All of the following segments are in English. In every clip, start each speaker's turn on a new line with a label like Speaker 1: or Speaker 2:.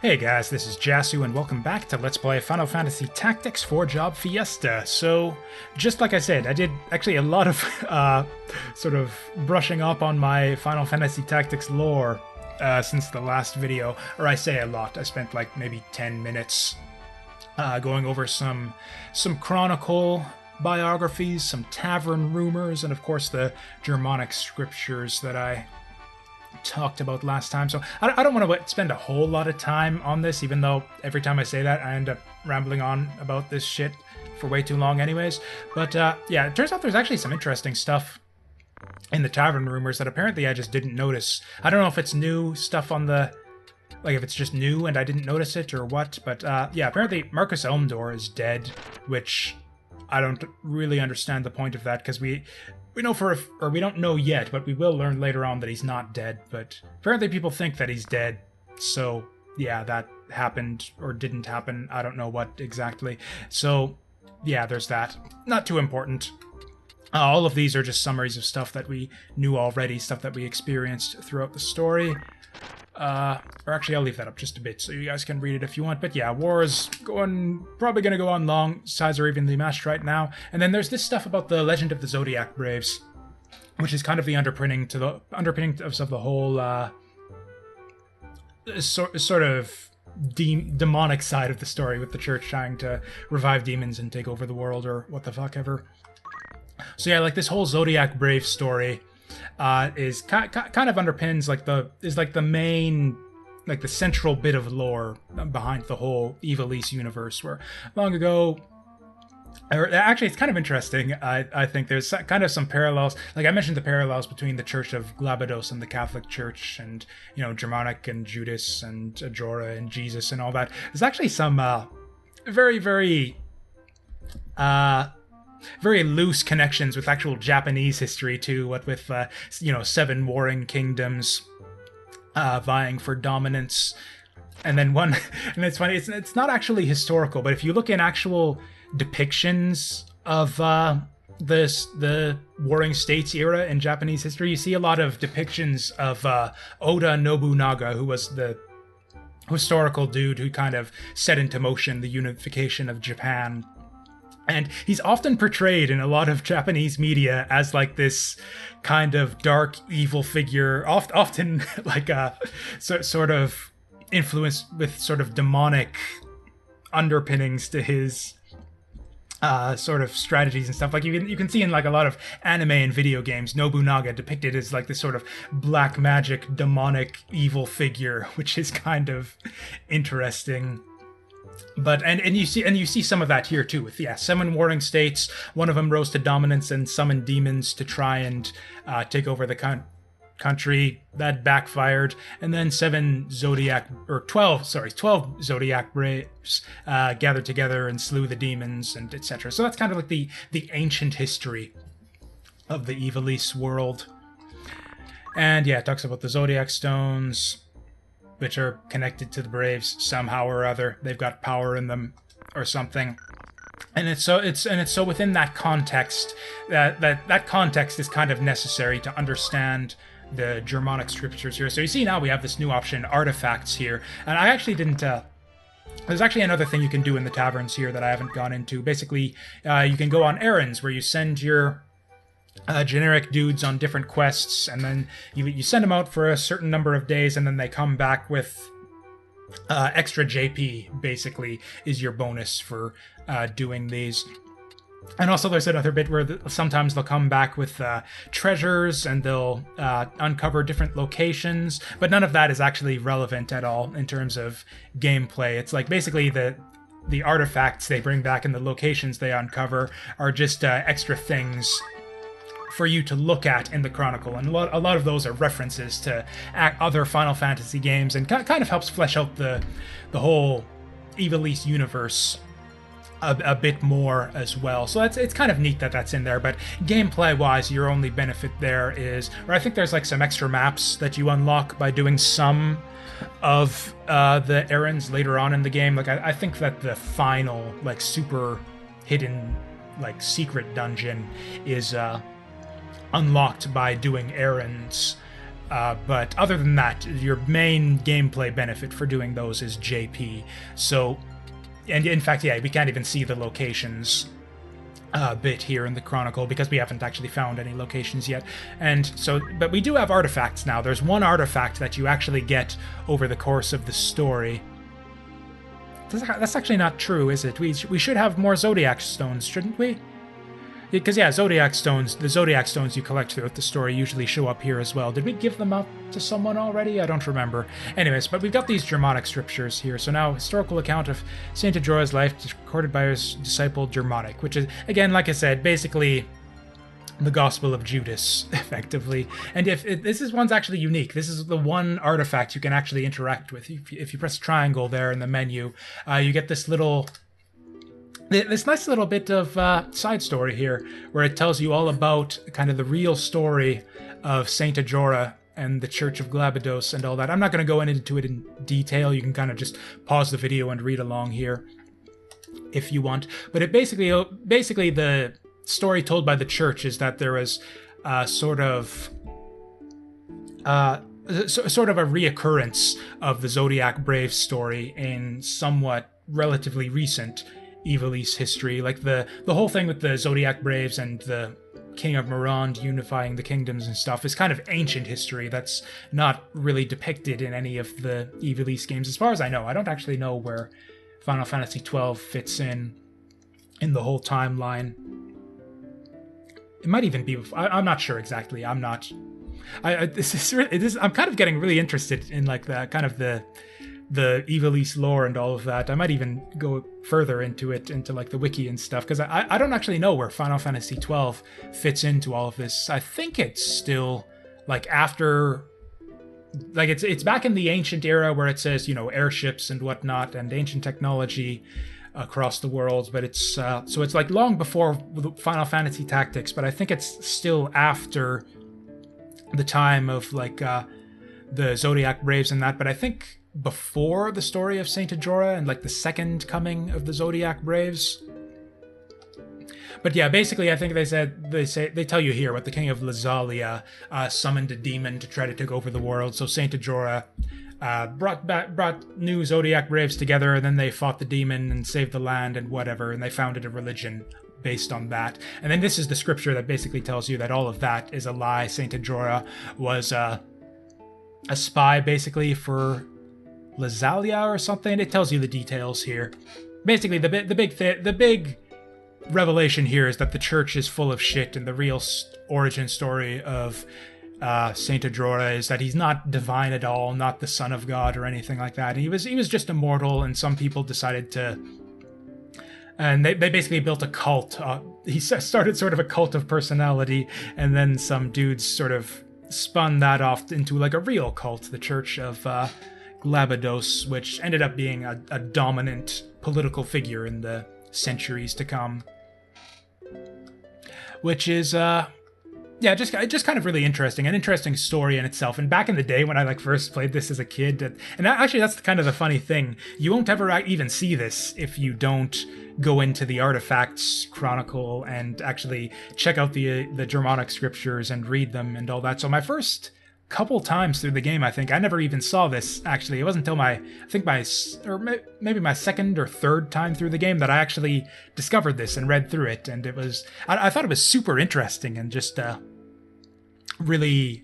Speaker 1: Hey guys, this is Jasu and welcome back to Let's Play Final Fantasy Tactics 4 Job Fiesta. So, just like I said, I did actually a lot of sort of brushing up on my Final Fantasy Tactics lore since the last video. Or I say a lot, I spent like maybe 10 minutes going over some Chronicle biographies, some tavern rumors, and of course the Germanic scriptures that I talked about last time. So I don't want to spend a whole lot of time on this, even though every time I say that I end up rambling on about this shit for way too long anyways. But yeah, it turns out there's actually some interesting stuff in the tavern rumors that apparently I just didn't notice. I don't know if it's new stuff on the, like if it's just new and I didn't notice it or what, but yeah, apparently Marcus Elmdor is dead, which I don't really understand the point of that, because we know or we don't know yet, but we will learn later on that he's not dead. But apparently people think that he's dead. So yeah, that happened or didn't happen. I don't know what exactly. So yeah, there's that. Not too important. All of these are just summaries of stuff that we knew already, stuff that we experienced throughout the story. Or actually, I'll leave that up just a bit so you guys can read it if you want. But yeah, war is probably going to go on long. Sides are evenly matched right now. And then there's this stuff about the Legend of the Zodiac Braves, which is kind of the underpinning of the whole sort of demonic side of the story, with the church trying to revive demons and take over the world or what the fuck ever. So yeah, like this whole Zodiac Brave story is kind of underpins the main, like the central bit of lore behind the whole Ivalice universe, where long ago, or actually it's kind of interesting, I think there's kind of some parallels, like I mentioned the parallels between the Church of Glabados and the Catholic Church, and, you know, Germanic and Judas and Ajora and Jesus and all that. There's actually some very loose connections with actual Japanese history too, what with you know, 7 warring kingdoms vying for dominance, and then one, and it's funny, it's not actually historical, but if you look in actual depictions of the warring states era in Japanese history, you see a lot of depictions of Oda Nobunaga, who was the historical dude who kind of set into motion the unification of Japan. And he's often portrayed in a lot of Japanese media as like this kind of dark, evil figure, often like a sort of influenced with sort of demonic underpinnings to his sort of strategies and stuff. Like you can see in like a lot of anime and video games, Nobunaga depicted as like this sort of black magic, demonic, evil figure, which is kind of interesting. But and you see some of that here too, with 7 warring states. One of them rose to dominance and summoned demons to try and take over the country. That backfired, and then 12 Zodiac Braves gathered together and slew the demons, and etc. So that's kind of like the ancient history of the Ivalice world. And yeah, it talks about the Zodiac Stones, which are connected to the Braves somehow or other. They've got power in them or something. And it's so within that context, that context is kind of necessary to understand the Germanic scriptures here. So you see now we have this new option, artifacts, here. And I actually didn't there's actually another thing you can do in the taverns here that I haven't gone into. Basically, you can go on errands where you send your generic dudes on different quests, and then you send them out for a certain number of days, and then they come back with extra JP, basically, is your bonus for doing these. And also there's another bit where sometimes they'll come back with treasures, and they'll uncover different locations, but none of that is actually relevant at all in terms of gameplay. It's like basically the artifacts they bring back and the locations they uncover are just extra things for you to look at in the Chronicle, and a lot of those are references to other Final Fantasy games, and kind of helps flesh out the whole Ivalice universe a bit more as well. So it's kind of neat that that's in there, but gameplay-wise, your only benefit there is, or I think there's like some extra maps that you unlock by doing some of the errands later on in the game. Like I think that the final, like, super hidden, like, secret dungeon is unlocked by doing errands But other than that, your main gameplay benefit for doing those is JP. So, and in fact, yeah, we can't even see the locations bit here in the Chronicle because we haven't actually found any locations yet. And so, but we do have artifacts now. There's one artifact that you actually get over the course of the story. That's actually not true, is it? We should have more Zodiac stones, shouldn't we? Because, yeah, Zodiac stones, the Zodiac stones you collect throughout the story usually show up here as well. Did we give them out to someone already? I don't remember. Anyways, but we've got these Germanic scriptures here. So now, historical account of Saint Ajora's life recorded by his disciple Germanic, which is, again, like I said, basically the Gospel of Judas, effectively. And this one's actually unique. This is the one artifact you can actually interact with. If you press triangle there in the menu, you get this nice little bit of side story here, where it tells you all about kind of the real story of Saint Ajora and the Church of Glabados and all that. I'm not going to go into it in detail. You can kind of just pause the video and read along here if you want. But it basically the story told by the church is that there was sort of a reoccurrence of the Zodiac Brave story in somewhat relatively recent Ivalice history. Like the whole thing with the Zodiac Braves and the King of Morond unifying the kingdoms and stuff is kind of ancient history that's not really depicted in any of the Ivalice games. As far as I know, I don't actually know where Final Fantasy XII fits in the whole timeline. It might even be. I'm not sure exactly. I'm not. I'm kind of getting really interested in like the kind of the Ivalice lore and all of that. I might even go further into like the wiki and stuff, because I don't actually know where Final Fantasy XII fits into all of this. I think it's still like after, like it's back in the ancient era where it says, airships and whatnot and ancient technology across the world, but it's so it's like long before Final Fantasy Tactics, but I think it's still after the time of like the Zodiac Braves and that, but I think before the story of Saint Ajora and like the second coming of the Zodiac Braves. But yeah, basically I think they tell you here what the King of Lazalia summoned a demon to try to take over the world. So Saint Ajora brought new Zodiac Braves together, and then they fought the demon and saved the land and whatever, and they founded a religion based on that. And then this is the scripture that basically tells you that all of that is a lie. Saint Ajora was a spy basically for Lazalia or something. It tells you the details here. Basically, the big revelation here is that the church is full of shit, and the real origin story of Saint Ajora is that he's not divine at all, not the son of God or anything like that. He was just immortal, and some people decided to, and they basically built a cult. He started sort of a cult of personality, and then some dudes sort of spun that off into like a real cult, the Church of Glabados, which ended up being a dominant political figure in the centuries to come. Which is just kind of really interesting, an interesting story in itself. And back in the day when I like first played this as a kid, and actually that's kind of the funny thing, you won't ever even see this if you don't go into the Artifacts Chronicle and actually check out the Germanic scriptures and read them and all that. So my first couple times through the game, I think I never even saw this. Actually, it wasn't until maybe my second or third time through the game that I actually discovered this and read through it. And I thought it was super interesting and just really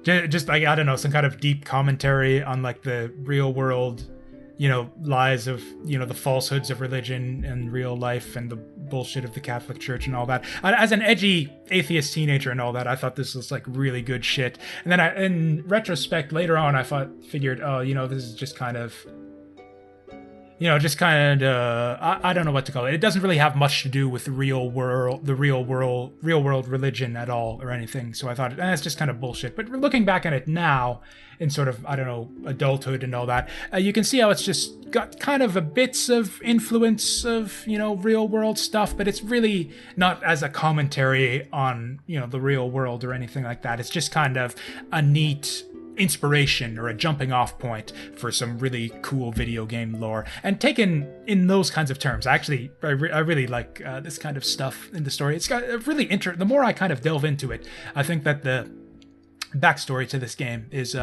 Speaker 1: just like, I don't know, some kind of deep commentary on like the real world, lies of, the falsehoods of religion and real life and the bullshit of the Catholic Church and all that. As an edgy atheist teenager and all that, I thought this was like really good shit. And then in retrospect, later on, I figured, this is just kind of, I don't know what to call it. It doesn't really have much to do with the real world religion at all or anything. So I thought, it's just kind of bullshit. But looking back at it now, in sort of, adulthood and all that, you can see how it's just got kind of a bits of influence of, real world stuff, but it's really not as a commentary on, the real world or anything like that. It's just kind of a neat inspiration or a jumping off point for some really cool video game lore, and taken in those kinds of terms. I really like this kind of stuff in the story. It's got a really the more I kind of delve into it, I think that the backstory to this game is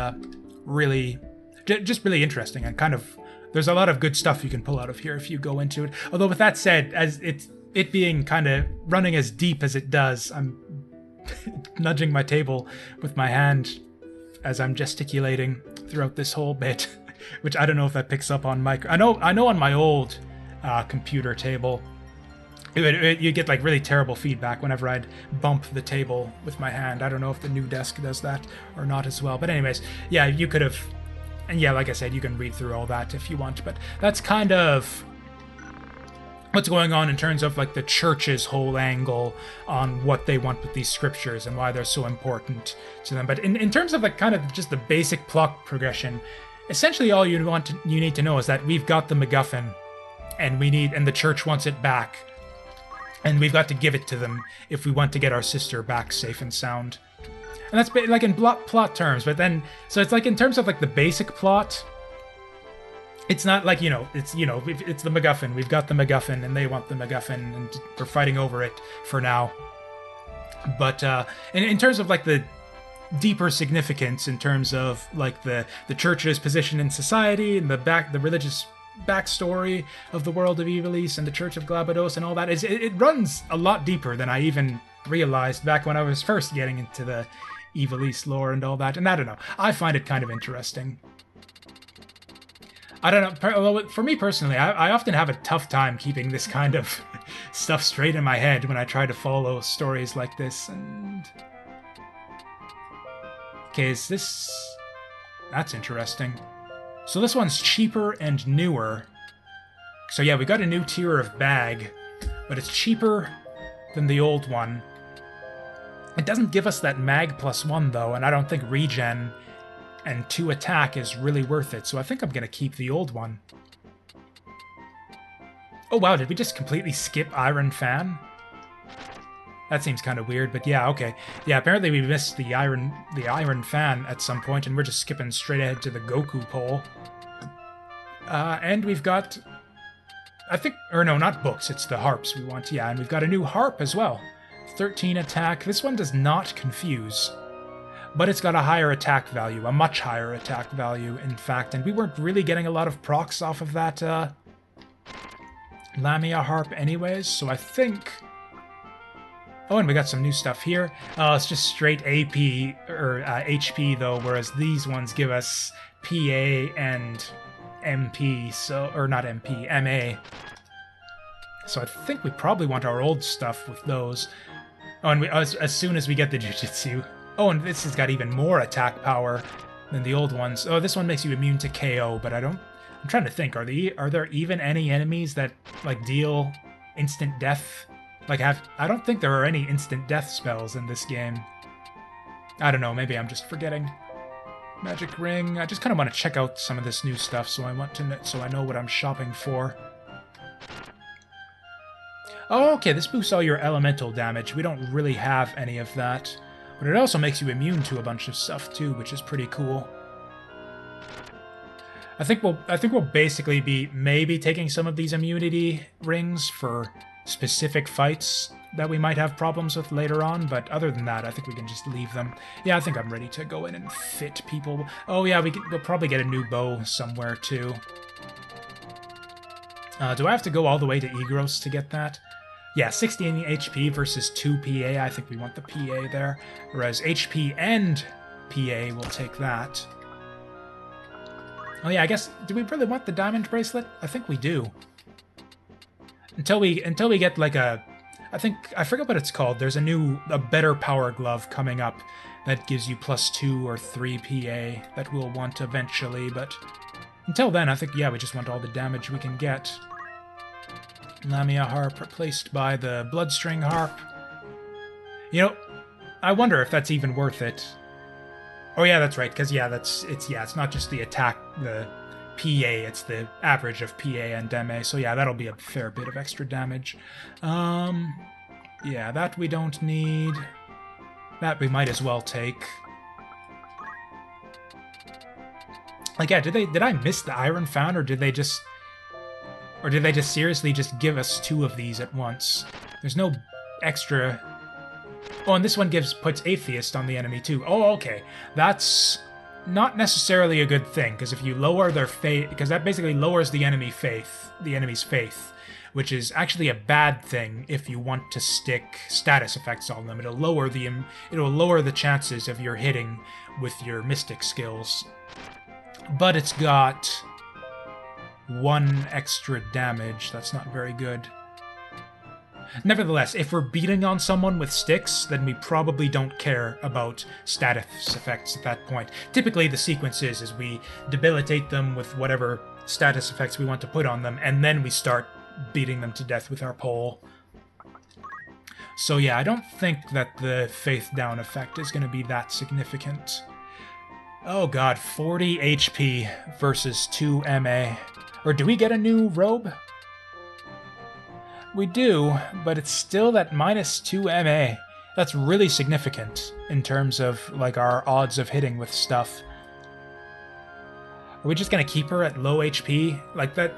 Speaker 1: really, just really interesting, and kind of, there's a lot of good stuff you can pull out of here if you go into it. Although with that said, as it being kind of running as deep as it does, I'm nudging my table with my hand as I'm gesticulating throughout this whole bit, which I don't know if that picks up on mic. I know on my old computer table, you get like really terrible feedback whenever I'd bump the table with my hand. I don't know if the new desk does that or not as well. But anyways, yeah, you could have, and yeah, like I said, you can read through all that if you want. But that's kind of what's going on in terms of like the church's whole angle on what they want with these scriptures and why they're so important to them. But in terms of like kind of just the basic plot progression, essentially all you need to know is that we've got the MacGuffin, and the church wants it back, and we've got to give it to them if we want to get our sister back safe and sound. And that's like in plot terms. But then, so it's like in terms of like the basic plot, it's not like, it's the MacGuffin. We've got the MacGuffin, and they want the MacGuffin, and we're fighting over it for now. But in terms of like the deeper significance, in terms of like the church's position in society and the religious backstory of the world of Ivalice and the Church of Glabados and all that, it runs a lot deeper than I even realized back when I was first getting into the Ivalice lore and all that. And I don't know, I find it kind of interesting. I don't know, for me personally, I often have a tough time keeping this kind of stuff straight in my head when I try to follow stories like this. And okay, that's interesting. So this one's cheaper and newer. So yeah, we got a new tier of bag, but it's cheaper than the old one. It doesn't give us that mag +1 though, and I don't think regen and 2 attack is really worth it, so I think I'm gonna keep the old one. Oh wow, did we just completely skip Iron Fan? That seems kind of weird, but yeah, okay. Yeah, apparently we missed the Iron Fan at some point, and we're just skipping straight ahead to the Goku pole. And we've got, not books, it's the harps we want, yeah, and we've got a new harp as well. 13 attack. This one does not confuse, but it's got a higher attack value, a much higher attack value, in fact, and we weren't really getting a lot of procs off of that Lamia harp anyways, so I think... Oh, and we got some new stuff here. It's just straight AP, or HP though, whereas these ones give us PA and MP, or not MP, MA. So I think we probably want our old stuff with those. Oh, and as soon as we get the Jujutsu. Oh, and this has got even more attack power than the old ones. Oh, this one makes you immune to KO, but I'm trying to think, are there even any enemies that, like, deal instant death? Like, I don't think there are any instant death spells in this game. I don't know, maybe I'm just forgetting. Magic Ring. I just kind of want to check out some of this new stuff, so I know what I'm shopping for. Oh, okay, this boosts all your elemental damage. We don't really have any of that. But it also makes you immune to a bunch of stuff too, which is pretty cool. I think we'll basically be maybe taking some of these immunity rings for specific fights that we might have problems with later on, but other than that, I think we can just leave them. Yeah, I think I'm ready to go in and fit people. Oh yeah, we'll probably get a new bow somewhere too. Do I have to go all the way to Egros to get that? Yeah, 16 HP versus 2 PA. I think we want the PA there. Whereas HP and PA will take that. Oh yeah, I guess, do we really want the diamond bracelet? I think we do. Until we get like I forget what it's called. There's a better power glove coming up that gives you +2 or 3 PA that we'll want eventually, but until then, I think, yeah, we just want all the damage we can get. Lamia harp replaced by the bloodstring harp. You know, I wonder if that's even worth it. Oh yeah, that's right, because yeah, it's not just the attack, the PA, it's the average of PA and MA, so yeah, that'll be a fair bit of extra damage. Yeah, that we don't need. That we might as well take. Like, yeah, did I miss the Iron Fan, or did they just seriously just give us 2 of these at once? There's no extra Oh, and this one puts Atheist on the enemy too. Oh, okay. That's not necessarily a good thing, because if you lower their faith, because that basically lowers the enemy's faith, which is actually a bad thing if you want to stick status effects on them. It'll lower the chances of your hitting with your mystic skills. But it's got 1 extra damage. That's not very good. Nevertheless, if we're beating on someone with sticks, then we probably don't care about status effects at that point. Typically, the sequence is we debilitate them with whatever status effects we want to put on them, and then we start beating them to death with our pole. So yeah, I don't think that the Faith Down effect is going to be that significant. Oh god, 40 HP versus 2 MA. Or do we get a new robe? We do, but it's still at minus 2 MA. That's really significant in terms of like our odds of hitting with stuff. Are we just gonna keep her at low HP? Like that...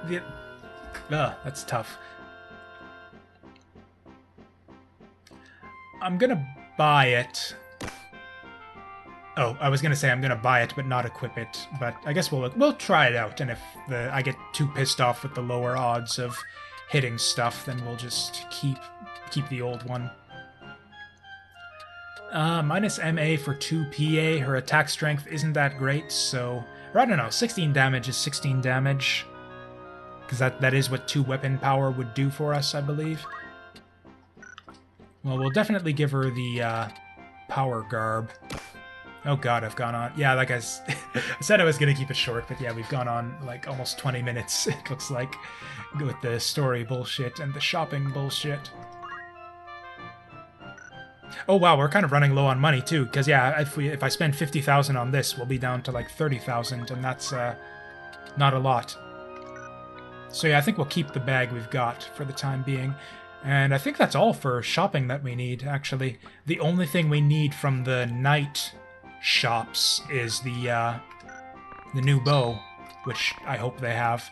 Speaker 1: that's tough. I'm gonna buy it. Oh, I was gonna say I'm gonna buy it but not equip it, but I guess we'll try it out, and if I get too pissed off with the lower odds of hitting stuff, then we'll just keep the old one. Minus MA for 2 PA. Her attack strength isn't that great, so... Or I don't know, 16 damage is 16 damage. Because that is what 2 weapon power would do for us, I believe. Well, we'll definitely give her the power garb. Oh god, I've gone on... Yeah, like I said I was going to keep it short, but yeah, we've gone on like almost 20 minutes, it looks like, with the story bullshit and the shopping bullshit. Oh wow, we're kind of running low on money too, because yeah, if I spend 50,000 on this, we'll be down to like 30,000, and that's not a lot. So yeah, I think we'll keep the bag we've got for the time being. And I think that's all for shopping that we need, actually. The only thing we need from the night shops is the new bow, which I hope they have.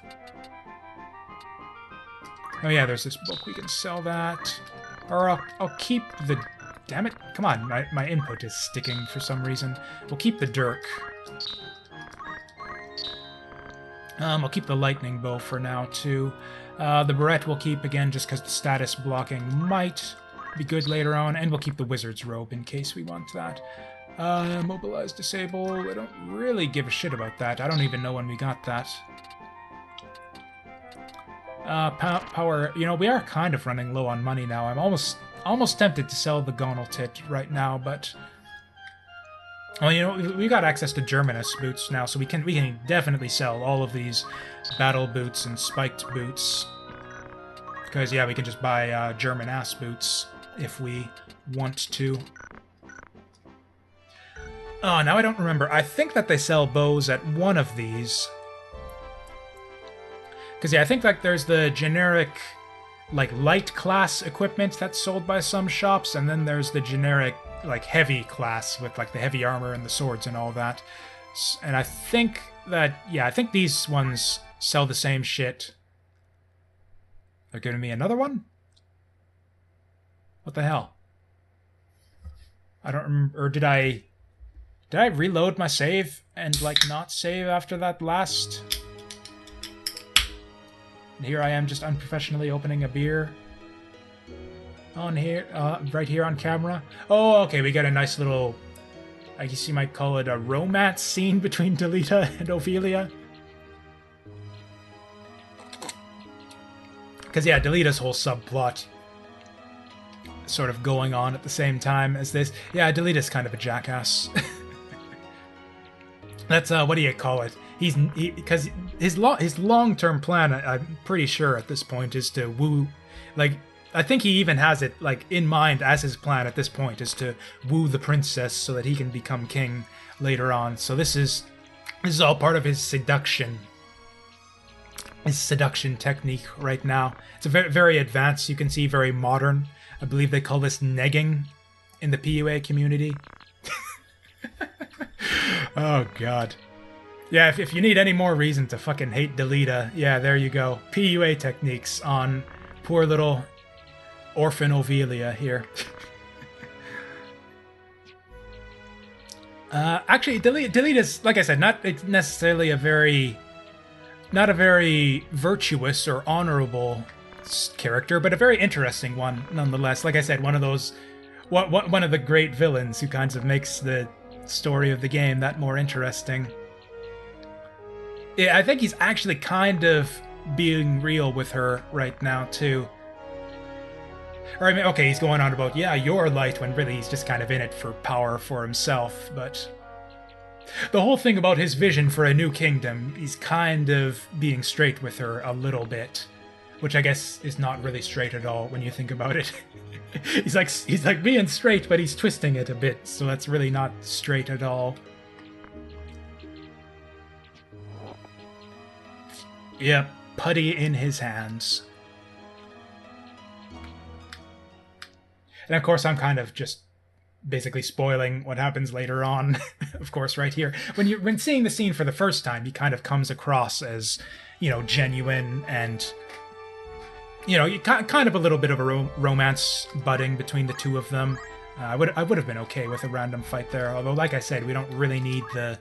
Speaker 1: Oh yeah, there's this book, we can sell that. Or I'll keep the... Damn it, come on, my input is sticking for some reason. We'll keep the dirk. I'll keep the lightning bow for now, too. The barrette we'll keep, again, just because the status blocking might be good later on, and we'll keep the wizard's robe in case we want that. Mobilize, disable, I don't really give a shit about that. I don't even know when we got that. Power, you know, we are kind of running low on money now. I'm almost tempted to sell the Gonaltit right now, but... Well, you know, we got access to Germanus boots now, so we can definitely sell all of these battle boots and spiked boots. Because, yeah, we can just buy German ass boots if we want to. Oh, now I don't remember. I think that they sell bows at one of these. Because, yeah, I think like there's the generic, like, light class equipment that's sold by some shops, and then there's the generic, like, heavy class with, like, the heavy armor and the swords and all that. And I think that, yeah, I think these ones sell the same shit. They're giving me another one? What the hell? I don't remember, or did I reload my save and, like, not save after that last? And here I am just unprofessionally opening a beer. On here, right here on camera. Oh, okay, we got a nice little, I guess you might call it a romance scene between Delita and Ophelia. Because, yeah, Delita's whole subplot sort of going on at the same time as this. Yeah, Delita's kind of a jackass. That's, what do you call it? Because his long-term plan, I'm pretty sure at this point, is to woo, like, I think he even has it, like, in mind as his plan at this point, is to woo the princess so that he can become king later on. So this is all part of his seduction technique right now. It's a very, very advanced, you can see, very modern. I believe they call this negging in the PUA community. Oh, God. Yeah, if you need any more reason to fucking hate Delita, yeah, there you go. PUA techniques on poor little orphan Ophelia here. Actually, delete is, like I said, not necessarily not a very virtuous or honorable character, but a very interesting one nonetheless. Like I said, one of those, one of the great villains who kind of makes the story of the game that more interesting. Yeah, I think he's actually kind of being real with her right now too. Or I mean, okay, he's going on about, yeah, you're light, when really he's just kind of in it for power for himself, but the whole thing about his vision for a new kingdom, he's kind of being straight with her a little bit, which I guess is not really straight at all when you think about it. he's like being straight, but he's twisting it a bit, so that's really not straight at all. Yep, putty in his hands. And of course, I'm kind of just basically spoiling what happens later on, of course, right here. When seeing the scene for the first time, he kind of comes across as, you know, genuine and, you know, kind of a little bit of a romance budding between the two of them. I would have been okay with a random fight there, although, like I said, we don't really need the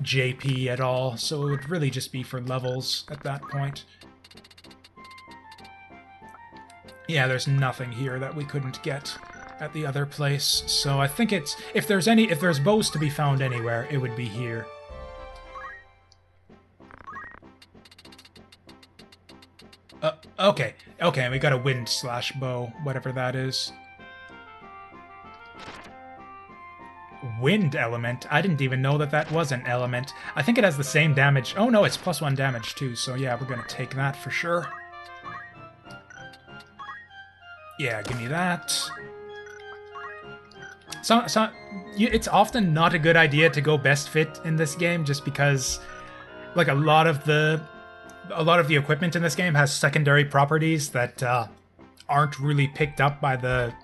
Speaker 1: JP at all, so it would really just be for levels at that point. Yeah, there's nothing here that we couldn't get at the other place, so I think it's, if there's bows to be found anywhere, it would be here. Okay, we got a wind/bow, whatever that is. Wind element? I didn't even know that was an element. I think it has the same damage. Oh no, it's +1 damage too, so yeah, we're gonna take that for sure. Yeah, give me that. So it's often not a good idea to go best fit in this game, just because, like, a lot of the equipment in this game has secondary properties that aren't really picked up by the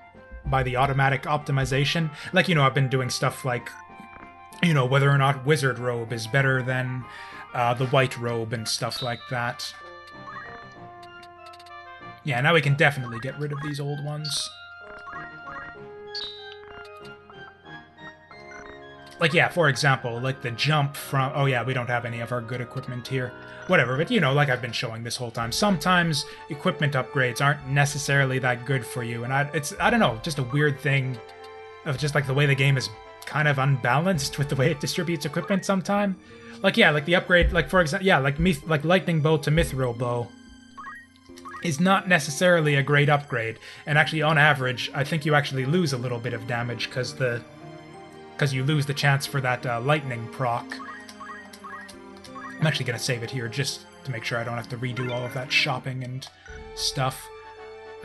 Speaker 1: automatic optimization. Like, you know, I've been doing stuff like, you know, whether or not wizard robe is better than the white robe and stuff like that. Yeah, now we can definitely get rid of these old ones. Like, yeah, for example, like the jump from... Oh, yeah, we don't have any of our good equipment here. Whatever, but, you know, like I've been showing this whole time, sometimes equipment upgrades aren't necessarily that good for you, and I don't know, just a weird thing of just, like, the way the game is kind of unbalanced with the way it distributes equipment sometime. Like, yeah, like the upgrade, like, for example, yeah, like Lightning Bow to Mithril Bow is not necessarily a great upgrade, and actually, on average, I think you actually lose a little bit of damage because you lose the chance for that lightning proc. I'm actually going to save it here just to make sure I don't have to redo all of that shopping and stuff.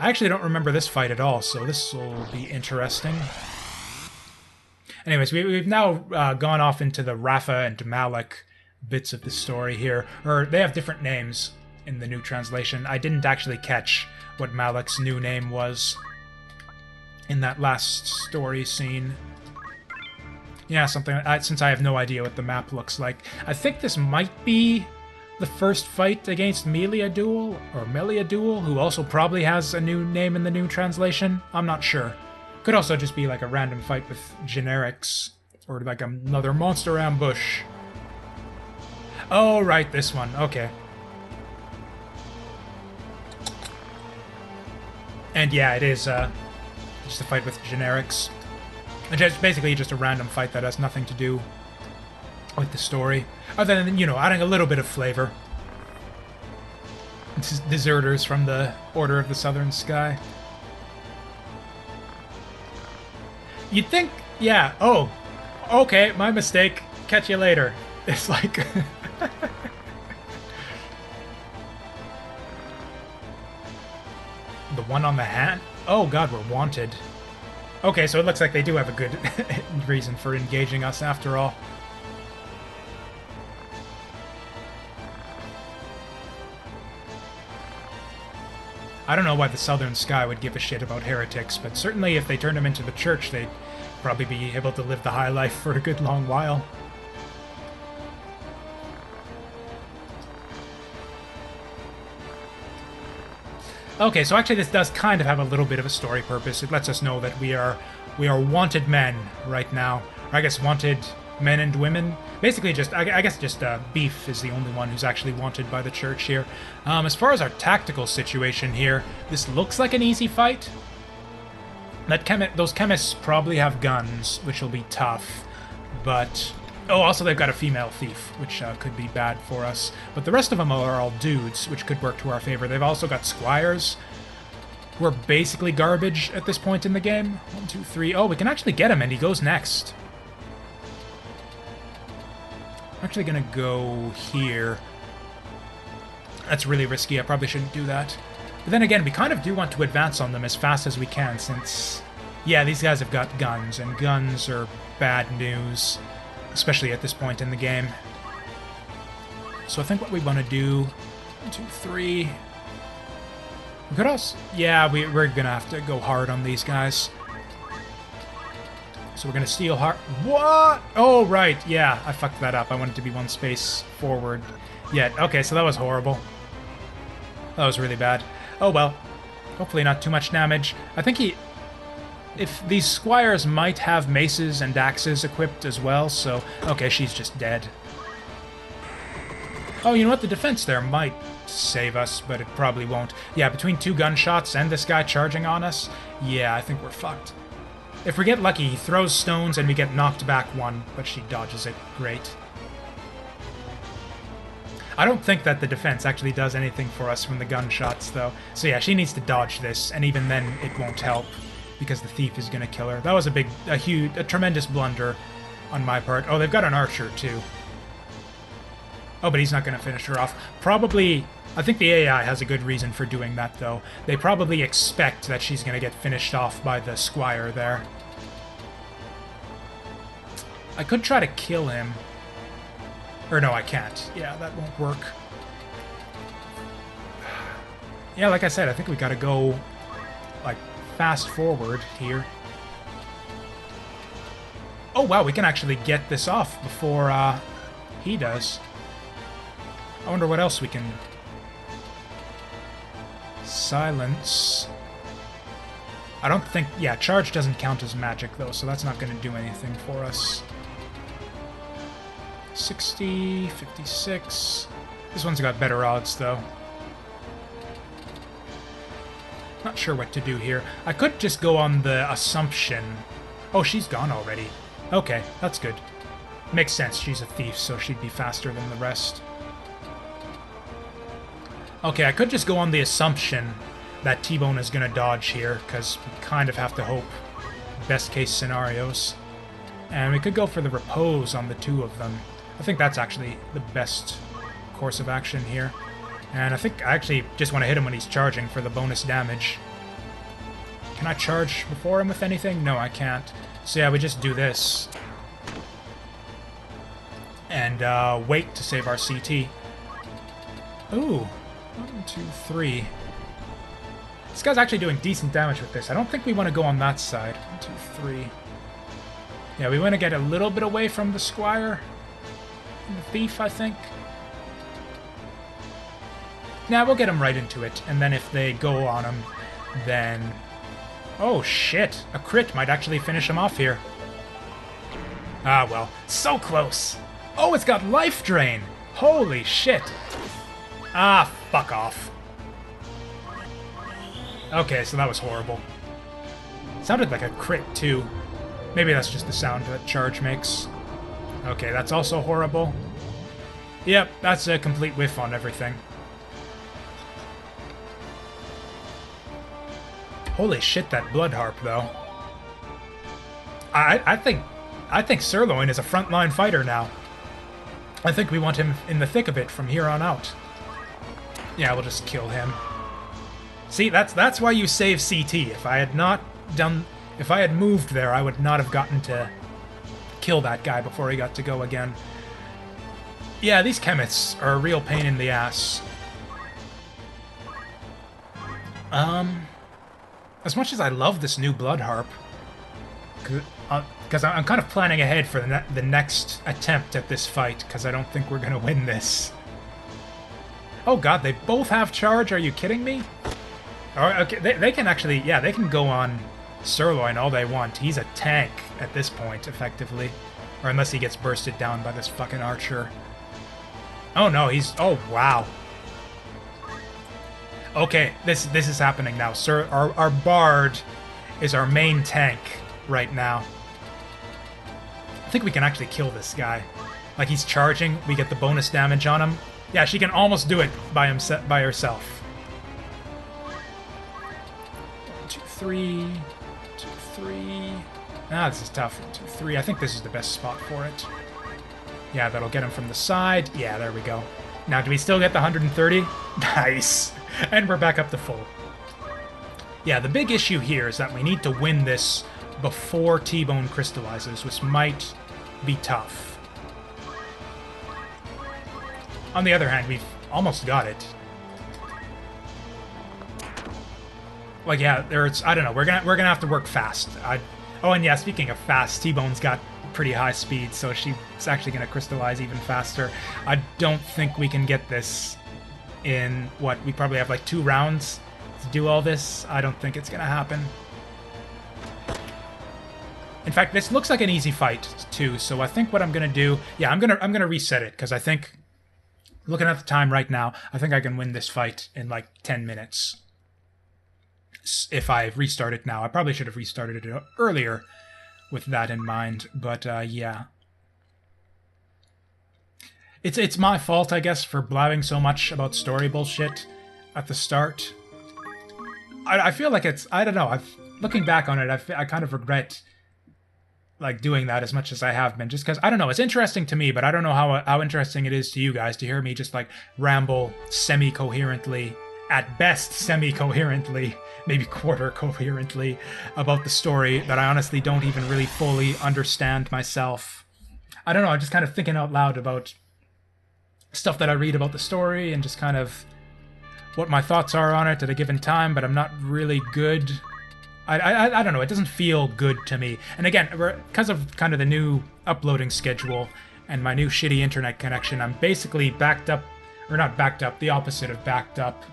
Speaker 1: I actually don't remember this fight at all, so this will be interesting. Anyways, we've now gone off into the Rafa and Malik bits of the story here. Or they have different names in the new translation. I didn't actually catch what Malik's new name was in that last story scene. Yeah, something, since I have no idea what the map looks like. I think this might be the first fight against Meliadoul, who also probably has a new name in the new translation. I'm not sure. Could also just be like a random fight with generics, or like another monster ambush. Oh, right, this one. Okay. And yeah, it is just a fight with generics. It's basically just a random fight that has nothing to do with the story, other than, you know, adding a little bit of flavor. It's deserters from the Order of the Southern Sky. You'd think, yeah, oh, okay, my mistake, catch you later. It's like... The one on the hat? Oh god, we're wanted. Okay, so it looks like they do have a good reason for engaging us after all. I don't know why the Southern Sky would give a shit about heretics, but certainly if they turned them into the church, they'd probably be able to live the high life for a good long while. Okay, so actually this does kind of have a little bit of a story purpose. It lets us know that we are wanted men right now. Or I guess wanted men and women. Basically, just I guess just Beef is the only one who's actually wanted by the church here. As far as our tactical situation here, this looks like an easy fight. Those chemists probably have guns, which will be tough, but... Oh, also they've got a female thief, which could be bad for us. But the rest of them are all dudes, which could work to our favor. They've also got squires, who are basically garbage at this point in the game. 1, 2, 3. Oh, we can actually get him, and he goes next. I'm actually gonna go here. That's really risky. I probably shouldn't do that. But then again, we kind of do want to advance on them as fast as we can, since... Yeah, these guys have got guns, and guns are bad news. Especially at this point in the game. So I think what we want to do... 1, 2, 3... We could also... Yeah, we're gonna have to go hard on these guys. So we're gonna steal hard... What? Oh, right. Yeah, I fucked that up. I wanted to be 1 space forward. Yeah, okay, so that was horrible. That was really bad. Oh, well. Hopefully not too much damage. I think he... If these squires might have maces and axes equipped as well, so... Okay, she's just dead. Oh, you know what? The defense there might save us, but it probably won't. Yeah, between 2 gunshots and this guy charging on us, yeah, I think we're fucked. If we get lucky, he throws stones and we get knocked back 1, but she dodges it. Great. I don't think that the defense actually does anything for us from the gunshots, though. So yeah, she needs to dodge this, and even then it won't help, because the thief is going to kill her. That was a tremendous blunder on my part. Oh, they've got an archer, too. Oh, but he's not going to finish her off. Probably, I think the AI has a good reason for doing that, though. They probably expect that she's going to get finished off by the squire there. I could try to kill him. Or no, I can't. Yeah, that won't work. Yeah, like I said, I think we got to go, like, fast forward here. Oh, wow, we can actually get this off before he does. I wonder what else we can... Silence. I don't think... Yeah, charge doesn't count as magic, though, so that's not going to do anything for us. 60, 56... This one's got better odds, though. Not sure what to do here. I could just go on the assumption... Oh, she's gone already. Okay, that's good. Makes sense, she's a thief, so she'd be faster than the rest. Okay, I could just go on the assumption that T-Bone is going to dodge here, because we kind of have to hope best case scenarios. And we could go for the repose on the 2 of them. I think that's actually the best course of action here. And I think I actually just want to hit him when he's charging for the bonus damage. Can I charge before him with anything? No, I can't. So yeah, we just do this. And wait to save our CT. Ooh. 1, 2, 3. This guy's actually doing decent damage with this. I don't think we want to go on that side. 1, 2, 3. Yeah, we want to get a little bit away from the squire. And the thief, I think. Nah, we'll get him right into it. And then if they go on him, then... Oh, shit. A crit might actually finish him off here. Ah, well. So close. Oh, it's got life drain. Holy shit. Ah, fuck off. Okay, so that was horrible. Sounded like a crit, too. Maybe that's just the sound that charge makes. Okay, that's also horrible. Yep, that's a complete whiff on everything. Holy shit, that blood harp, though. I think Sirloin is a frontline fighter now. I think we want him in the thick of it from here on out. Yeah, we'll just kill him. See, that's why you save CT. If I had moved there, I would not have gotten to kill that guy before he got to go again. Yeah, these chemists are a real pain in the ass. As much as I love this new blood harp, because I'm kind of planning ahead for the next attempt at this fight, because I don't think we're going to win this. Oh god, they both have charge? Are you kidding me? Okay, they can actually, yeah, they can go on Sirloin all they want. He's a tank at this point, effectively. Or unless he gets bursted down by this fucking archer. Oh no, he's... Oh, wow. Okay, this is happening now. Sir, our bard is our main tank right now. I think we can actually kill this guy. Like, he's charging, we get the bonus damage on him. Yeah, she can almost do it by herself. 1, 2, 3... 2, 3... Ah, this is tough. 2, 3. I think this is the best spot for it. Yeah, that'll get him from the side. Yeah, there we go. Now, do we still get the 130? Nice! And we're back up to full. Yeah, the big issue here is that we need to win this before T-Bone crystallizes, which might be tough. On the other hand, we've almost got it. Like, yeah, there's... I don't know, we're gonna have to work fast. Oh, and yeah, speaking of fast, T-Bone's got pretty high speed, so she's actually gonna crystallize even faster. I don't think we can get this in, what, we probably have like 2 rounds to do all this. I don't think it's gonna happen. In fact, this looks like an easy fight too, so I think what I'm gonna do, yeah, I'm gonna reset it, because I think, looking at the time right now, I think I can win this fight in like 10 minutes. If I restart it now. I probably should have restarted it earlier with that in mind, but yeah. It's my fault, I guess, for blabbing so much about story bullshit at the start. I feel like it's... I don't know. Looking back on it, I kind of regret like doing that as much as I have been, just because, I don't know, it's interesting to me, but I don't know how interesting it is to you guys to hear me just like ramble semi-coherently, at best semi-coherently, maybe quarter-coherently, about the story that I honestly don't even really fully understand myself. I don't know, I'm just kind of thinking out loud about stuff that I read about the story and just kind of what my thoughts are on it at a given time, but I'm not really good. I don't know, it doesn't feel good to me. And again, because of kind of the new uploading schedule and my new shitty internet connection, I'm basically backed up, or not backed up, the opposite of backed up.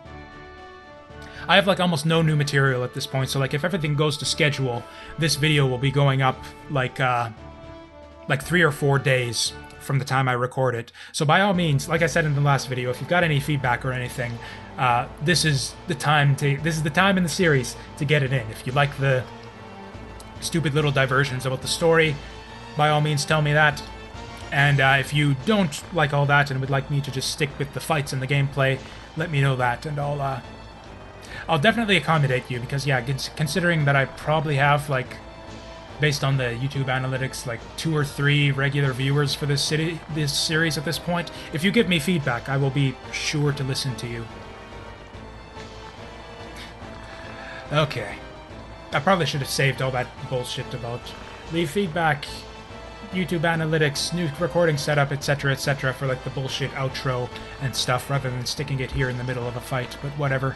Speaker 1: I have like almost no new material at this point, so like if everything goes to schedule, this video will be going up like 3 or 4 days from the time I record it. So by all means, like I said in the last video, if you've got any feedback or anything, this is the time in the series to get it in. If you like the stupid little diversions about the story, by all means tell me that. And if you don't like all that and would like me to just stick with the fights and the gameplay, let me know that, and I'll definitely accommodate you, because yeah, considering that I probably have, like, based on the YouTube analytics, like 2 or 3 regular viewers for this series at this point, if you give me feedback, I will be sure to listen to you. Okay. I probably should have saved all that bullshit about leave feedback, YouTube analytics, new recording setup, etc., etc. for like the bullshit outro and stuff, rather than sticking it here in the middle of a fight, but whatever.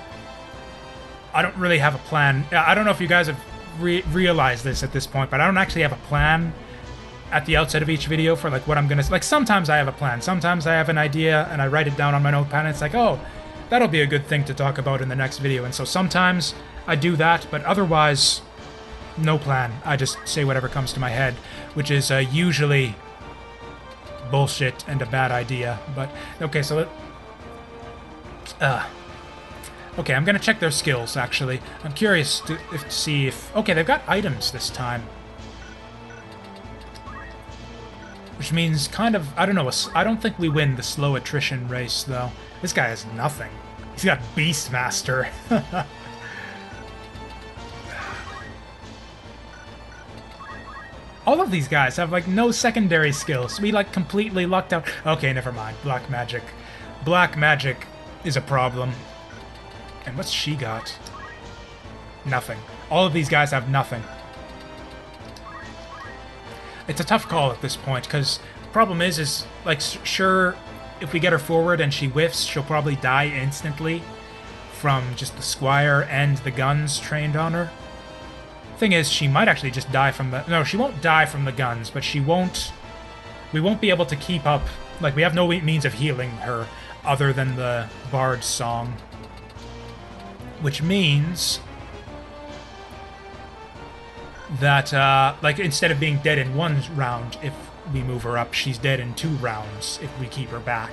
Speaker 1: I don't really have a plan. I don't know if you guys have realized this at this point, but I don't actually have a plan at the outset of each video for like what I'm gonna... Like, sometimes I have a plan. Sometimes I have an idea and I write it down on my notepad and it's like, oh, that'll be a good thing to talk about in the next video. And so sometimes I do that, but otherwise, no plan. I just say whatever comes to my head, which is usually bullshit and a bad idea. But, okay, so... Okay, I'm gonna check their skills, actually. I'm curious to see if... Okay, they've got items this time. Which means kind of... I don't know, I don't think we win the slow attrition race, though. This guy has nothing. He's got Beastmaster. All of these guys have, like, no secondary skills. We, like, completely lucked out. Okay, never mind. Black magic. Black magic is a problem. And what's she got? Nothing. All of these guys have nothing. It's a tough call at this point, because the problem is like, sure, if we get her forward and she whiffs, she'll probably die instantly from just the squire and the guns trained on her. Thing is, she might actually just die from the... No, she won't die from the guns, but she won't... We won't be able to keep up... Like, we have no means of healing her other than the Bard's song. Which means that, like, instead of being dead in one round, if we move her up. She's dead in 2 rounds if we keep her back.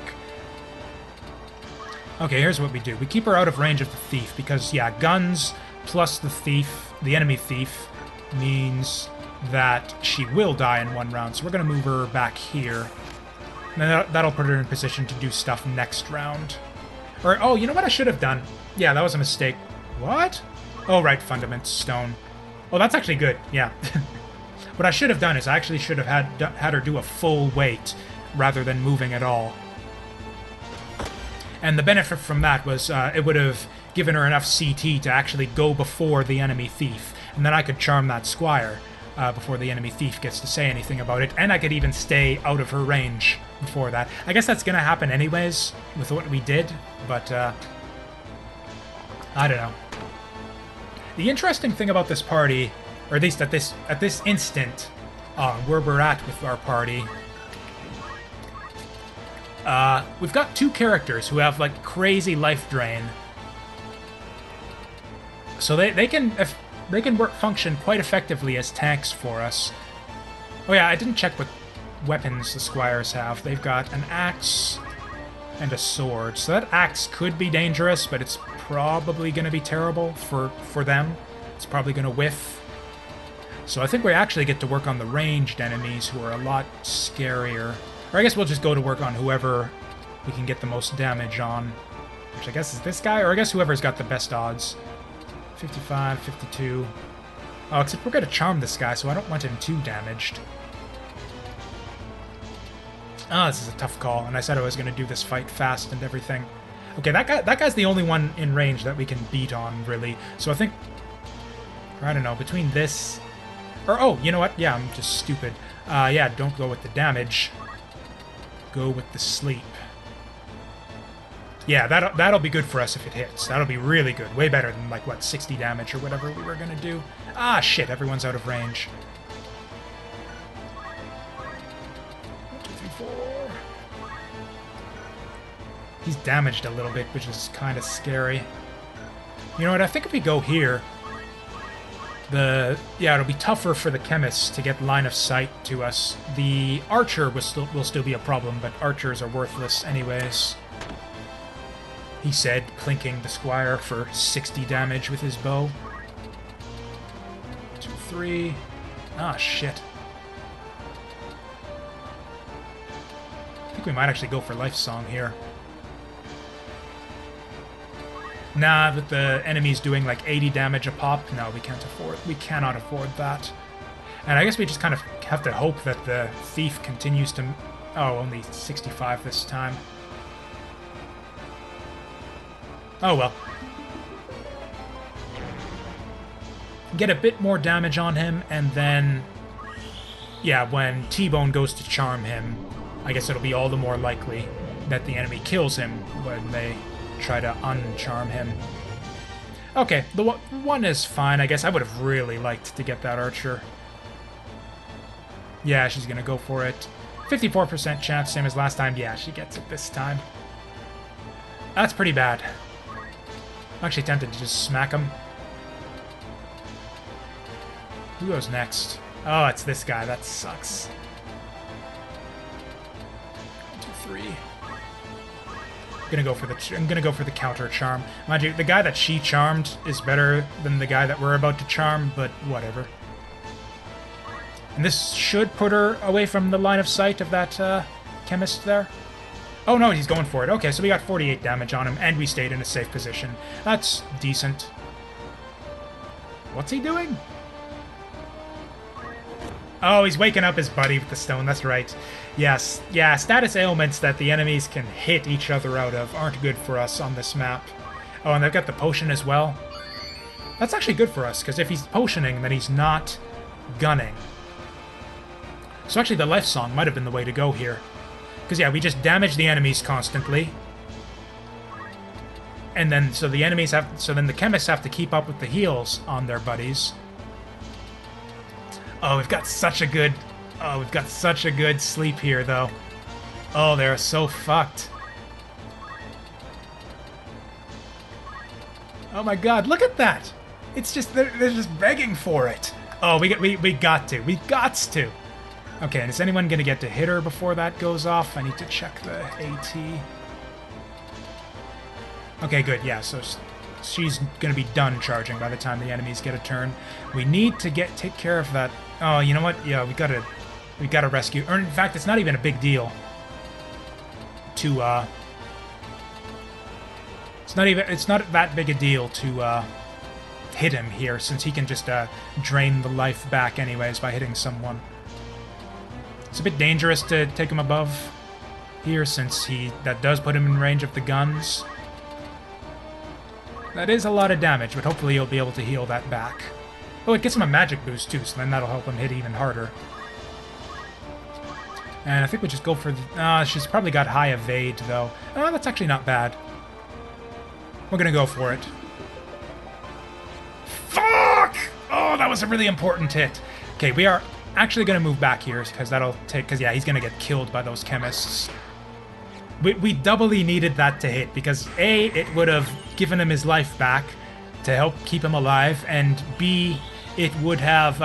Speaker 1: Okay, here's what we do. We keep her out of range of the thief because, yeah, guns plus the thief, the enemy thief, means that she will die in 1 round. So we're going to move her back here. And that'll put her in position to do stuff next round. Or, oh, you know what I should have done? Yeah, that was a mistake. What? Oh, right, Fundament Stone. Oh, that's actually good, yeah. What I should have done is I actually should have had her do a full weight rather than moving at all. And the benefit from that was it would have given her enough CT to actually go before the enemy thief. And then I could charm that squire before the enemy thief gets to say anything about it. And I could even stay out of her range before that. I guess that's going to happen anyways with what we did, but I don't know. The interesting thing about this party, or at least at this instant, where we're at with our party, we've got 2 characters who have like crazy life drain, so they can function quite effectively as tanks for us. Oh yeah, I didn't check what weapons the squires have. They've got an axe and a sword, so that axe could be dangerous, but it's probably going to be terrible for them. It's probably going to whiff. So I think we actually get to work on the ranged enemies, who are a lot scarier. Or I guess we'll just go to work on whoever we can get the most damage on, which I guess is this guy, or I guess whoever's got the best odds. 55, 52. Oh, except we're going to charm this guy, so I don't want him too damaged. Oh, this is a tough call, and I said I was going to do this fight fast and everything. Okay, that guy's the only one in range that we can beat on, really. So I think, I don't know, between this... Or, oh, you know what? Yeah, I'm just stupid. Yeah, don't go with the damage. Go with the sleep. Yeah, that'll be good for us if it hits. That'll be really good. Way better than, like, what, 60 damage or whatever we were going to do. Ah, shit, everyone's out of range. 1, 2, 3, 4... He's damaged a little bit, which is kind of scary. You know what, I think if we go here... Yeah, it'll be tougher for the chemists to get line of sight to us. The archer will still be a problem, but archers are worthless anyways. He said, clinking the squire for 60 damage with his bow. 2, 3... Ah, shit. I think we might actually go for Life Song here. Nah, with the enemies doing like 80 damage a pop, no, we cannot afford that. And I guess we just kind of have to hope that the thief continues to... Oh, only 65 this time. Oh well. Get a bit more damage on him, and then... Yeah, when T-Bone goes to charm him, I guess it'll be all the more likely that the enemy kills him when they try to uncharm him. Okay, the one is fine, I guess. I would have really liked to get that archer. Yeah, she's gonna go for it. 54% chance, same as last time. Yeah, she gets it this time. That's pretty bad. I'm actually tempted to just smack him. Who goes next? Oh, it's this guy. That sucks. 1, 2, 3. I'm gonna go for the counter charm. Mind you, the guy that she charmed is better than the guy that we're about to charm, but whatever. And this should put her away from the line of sight of that chemist there. Oh no, he's going for it. Okay, so we got 48 damage on him, and we stayed in a safe position. That's decent. What's he doing? Oh, he's waking up his buddy with the stone, that's right. Yes, yeah, status ailments that the enemies can hit each other out of aren't good for us on this map. Oh, and they've got the potion as well. That's actually good for us, because if he's potioning, then he's not gunning. So actually the Life Song might have been the way to go here. Because yeah, we just damage the enemies constantly. And then, so then the chemists have to keep up with the heals on their buddies. Oh, we've got such a good sleep here, though. Oh, they're so fucked. Oh my god, look at that! It's just, they're just begging for it. Oh, we got to. Okay, and is anyone going to get to hit her before that goes off? I need to check the AT. Okay, good, yeah, so she's going to be done charging by the time the enemies get a turn. We need to take care of that. Oh, you know what? Yeah, we gotta rescue. Or in fact, it's not even a big deal to it's not that big a deal to hit him here, since he can just drain the life back anyways by hitting someone. It's a bit dangerous to take him above here, since that does put him in range of the guns. That is a lot of damage, but hopefully he'll be able to heal that back. Oh, it gets him a magic boost too, so then that'll help him hit even harder. And I think we just go for the... she's probably got high evade, though. Oh, that's actually not bad. We're gonna go for it. Fuck! Oh, that was a really important hit. Okay, we are actually gonna move back here, because that'll take... Because, yeah, he's gonna get killed by those chemists. We doubly needed that to hit, because A, it would have given him his life back to help keep him alive, and B, it would have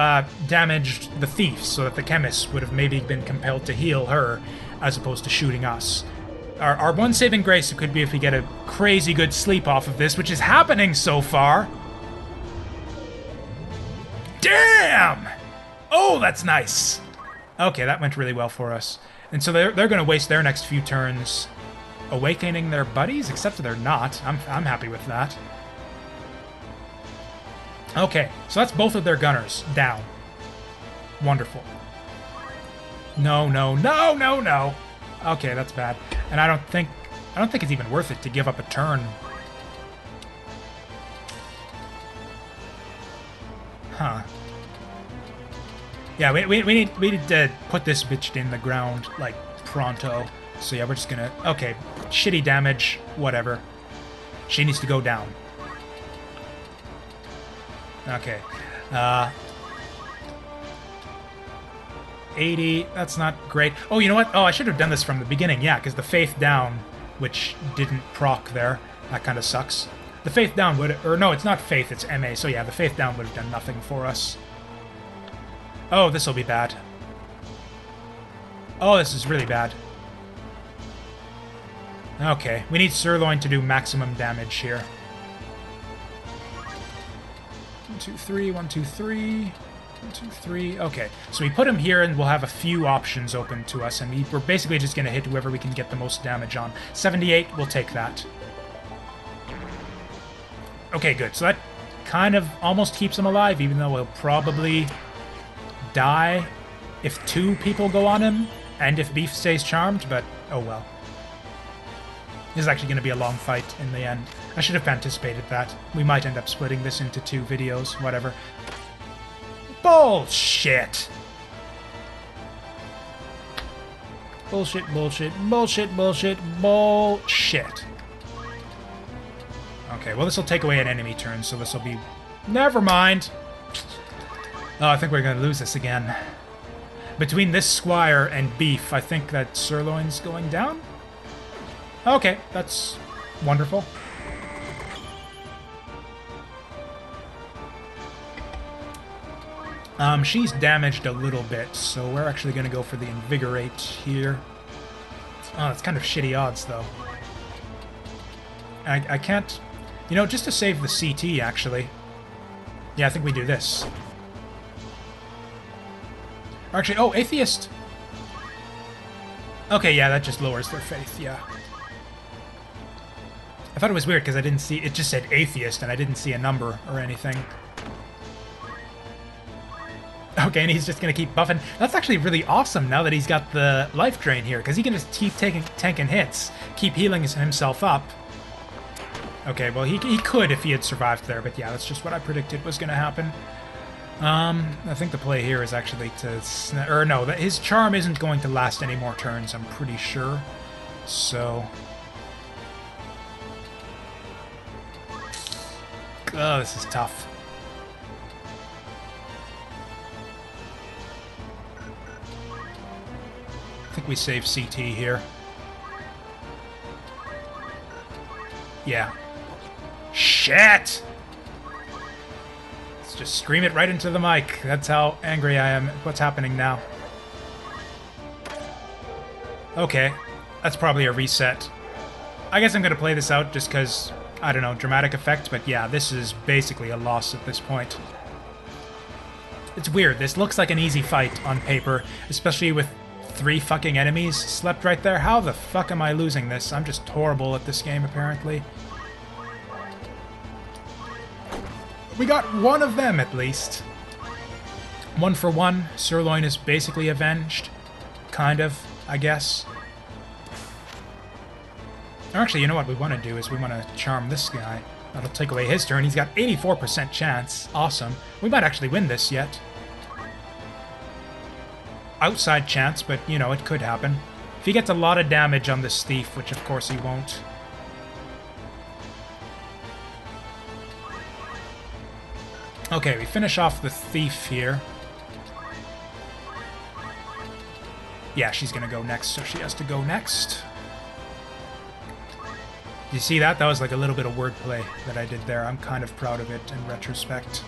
Speaker 1: damaged the thief, so that the chemists would have maybe been compelled to heal her, as opposed to shooting us. Our one saving grace could be if we get a crazy good sleep off of this, which is happening so far. Damn! Oh, that's nice! Okay, that went really well for us. And so they're going to waste their next few turns awakening their buddies, except they're not. I'm happy with that. Okay, so that's both of their gunners down. Wonderful. No, no, no, no, no. Okay, that's bad. And I don't think it's even worth it to give up a turn. Huh. Yeah, we need to put this bitch in the ground, like, pronto. So yeah, we're just gonna... Okay, shitty damage, whatever. She needs to go down. Okay. 80, that's not great. Oh, you know what? Oh, I should have done this from the beginning, yeah, because the Faith down, which didn't proc there, that kind of sucks. The Faith down would... Or no, it's not Faith, it's MA, so yeah, the Faith down would have done nothing for us. Oh, this will be bad. Oh, this is really bad. Okay, we need Sirloin to do maximum damage here. 1, 2, 3, 1, 2, 3, 1, 2, 3. Okay, so we put him here and we'll have a few options open to us, and we're basically just going to hit whoever we can get the most damage on. 78, we'll take that. Okay, good. So that kind of almost keeps him alive, even though he'll probably die if 2 people go on him, and if Beef stays charmed, but oh well. This is actually going to be a long fight in the end. I should have anticipated that. We might end up splitting this into 2 videos, whatever. Bullshit! Bullshit, bullshit, bullshit, bullshit, bullshit. Okay, well this will take away an enemy turn, so this will be... Never mind! Oh, I think we're going to lose this again. Between this Squire and Beef, I think that Sirloin's going down? Okay, that's wonderful. She's damaged a little bit, so we're actually going to go for the Invigorate here. Oh, that's kind of shitty odds, though. I can't... You know, just to save the CT, actually. Yeah, I think we do this. Actually, oh, Atheist! Okay, yeah, that just lowers their faith, yeah. I thought it was weird because I didn't see... It just said Atheist, and I didn't see a number or anything. Okay, and he's just going to keep buffing. That's actually really awesome now that he's got the life drain here, because he can just keep tanking hits, keep healing himself up. Okay, well, he could if he had survived there, but yeah, that's just what I predicted was going to happen. I think the play here is actually to... Or no, his charm isn't going to last any more turns, I'm pretty sure. So... Oh, this is tough. I think we save CT here. Yeah. Shit! Let's just scream it right into the mic. That's how angry I am at what's happening now. Okay, that's probably a reset. I guess I'm going to play this out just because, I don't know, dramatic effect, but yeah, this is basically a loss at this point. It's weird, this looks like an easy fight on paper, especially with 3 fucking enemies slept right there. How the fuck am I losing this? I'm just horrible at this game, apparently. We got one of them, at least. 1 for 1. Sirloin is basically avenged. Kind of, I guess. Or actually, you know what we want to do is we want to charm this guy. That'll take away his turn. He's got 84% chance. Awesome. We might actually win this yet. Outside chance, but, you know, it could happen. If he gets a lot of damage on this thief, which of course he won't. Okay, we finish off the thief here. Yeah, she's gonna go next, so she has to go next. You see that? That was like a little bit of wordplay that I did there. I'm kind of proud of it in retrospect.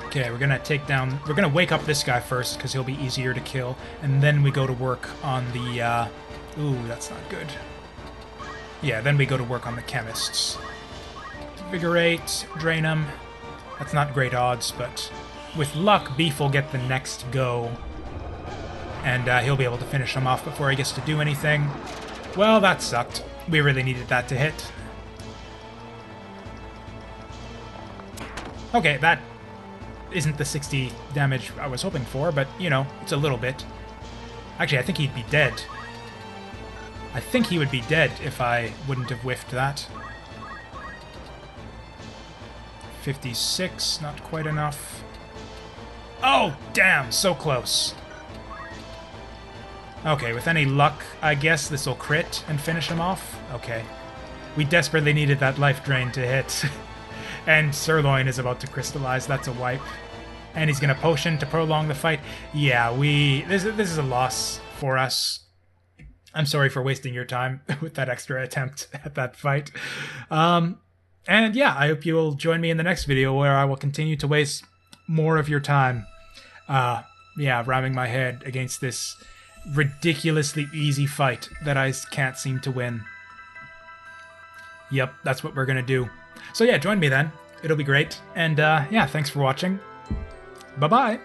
Speaker 1: Okay, we're gonna take down... We're gonna wake up this guy first, because he'll be easier to kill. And then we go to work on the... Ooh, that's not good. Yeah, then we go to work on the chemists. Invigorate, drain him. That's not great odds, but... With luck, Beef will get the next go. And he'll be able to finish him off before he gets to do anything. Well, that sucked. We really needed that to hit. Okay, that isn't the 60 damage I was hoping for, but, you know, it's a little bit. Actually, I think he'd be dead. I think he would be dead if I wouldn't have whiffed that. 56, not quite enough. Oh, damn, so close. Okay, with any luck, I guess this will crit and finish him off. Okay. We desperately needed that life drain to hit. And Sirloin is about to crystallize. That's a wipe. And he's going to potion to prolong the fight. Yeah, this is a loss for us. I'm sorry for wasting your time with that extra attempt at that fight. And yeah, I hope you'll join me in the next video where I will continue to waste more of your time. Yeah, ramming my head against this ridiculously easy fight that I can't seem to win. Yep, that's what we're gonna do. So yeah, join me then. It'll be great. And yeah, thanks for watching. Bye-bye.